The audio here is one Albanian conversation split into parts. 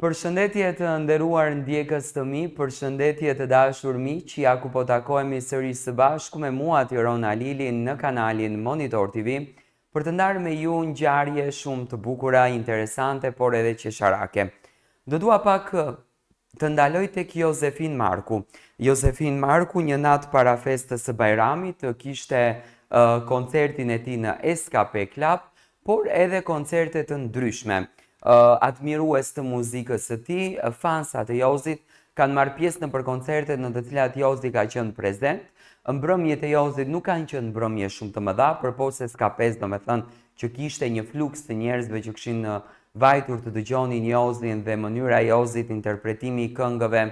Përshëndetje të nderuar ndjekës të mi, përshëndetje të dashur miq, ja ku po takohemi sërish së bashku me mua Tirona Lilin në kanalin Monitor TV për të ndarë me ju ngjarje shumë të bukura, interesante, por edhe qesharake. Do dua pak të ndaloj tek Josefin Marku. Josefin Marku një natë para festës së Bajramit kishte koncertin e tij në SKP Club, por edhe koncerte të ndryshme. Admirues të muzikës së tij, fansat e Jozit kanë marrë pjesë në koncerte në të cilat Jozi ka qenë prezent. Mbrëmjet e Jozit nuk kanë qenë mbrëmje shumë të mëdha, përposa SK5, domethënë që kishte një fluks të njerëzve që kishin vajtur të dëgjonin Jozin dhe mënyra e Jozit, interpretimi i këngëve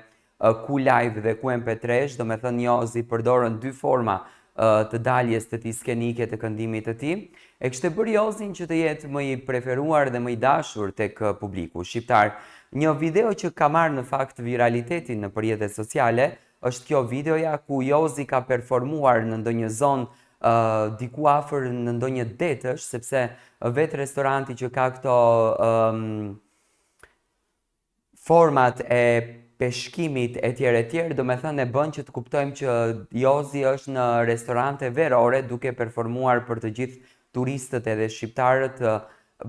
ku live dhe ku MP3, domethënë Jozi përdorën dy forma të daljes të tij skenike të këndimit të tij, e kishte bërë Jozin që të jetë më i preferuar dhe më i dashur tek publiku shqiptar. Një video që ka marrë në fakt viralitetin në rrjetet sociale është kjo videoja ku Jozi ka performuar në ndonjë zonë diku afër në ndonjë detësh, sepse vetë restoranti që ka këto format e peshkimit e tjerë, do me thënë e bën që të kuptojmë që Jozi është në restorante verore duke performuar për të gjithë turistët edhe shqiptarët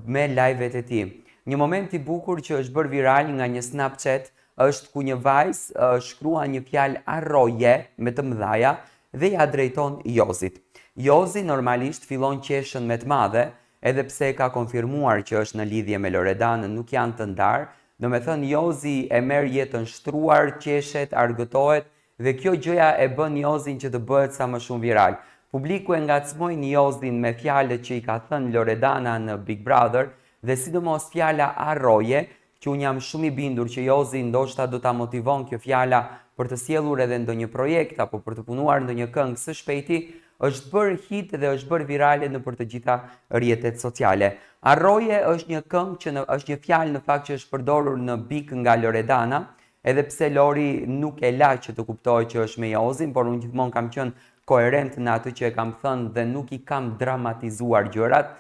me live-et e tij. Një moment i bukur që është bërë viral nga një Snapchat është ku një vajzë shkrua një fjalë arroje me të mëdhaja dhe ja drejton Jozit. Jozi normalisht fillon qeshën me të madhe, edhe pse ka konfirmuar që është në lidhje me Loredanën, nuk janë të ndarë. Do me thënë Jozi e merr jetën shtruar, qeshet, argëtohet dhe kjo gjëja e bën Jozin që të bëhet sa më shumë viral. Publiku e ngacmoi Jozin me fjalët që i ka thënë Loredana në Big Brother dhe sidomos fjala arroje, që unë jam shumë i bindur që Jozi ndoshta do ta motivon kjo fjala për të sjellur edhe ndonjë projekt apo për të punuar ndonjë këngë së shpejti, është bërë hit dhe është bërë virale në për të gjitha rrjetet sociale. Arroje është një këngë që është një fjalë në fakt që është përdorur në Big nga Loredana, edhe pse Lori nuk e la që të kuptojë që është me Jozin, por unë gjithmonë kam qenë koherent në atë që e kam thënë dhe nuk i kam dramatizuar gjërat.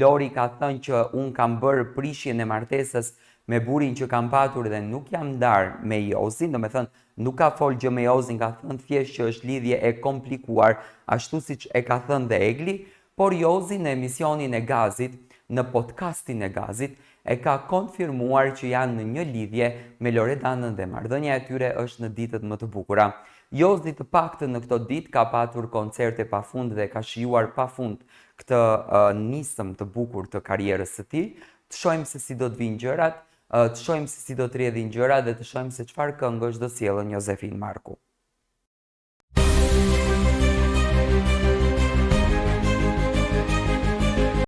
Lori ka thënë që unë kam bërë prishjen e martesës me burrin që kam patur dhe nuk jam ndarë me Jozin, do me thënë nuk ka folë gjë me Jozin, ka thënë thjesht që është lidhje e komplikuar, ashtu siç e ka thënë dhe Egli, por Jozi në emisionin e Gazit, në podcastin e Gazit, e ka konfirmuar që janë në një lidhje me Loredanën dhe marrëdhënia e tyre është në ditët më të bukura. Jozi të paktën në këto ditë ka patur koncerte pafund dhe ka shijuar pafund këtë nisëm të bukur të karrierës së tij. Të shohim se si do të vinë gjërat, të shohim se si do të rrjedhin gjërat dhe të shohim se çfarë këngësh do sjellën Josefin Marku.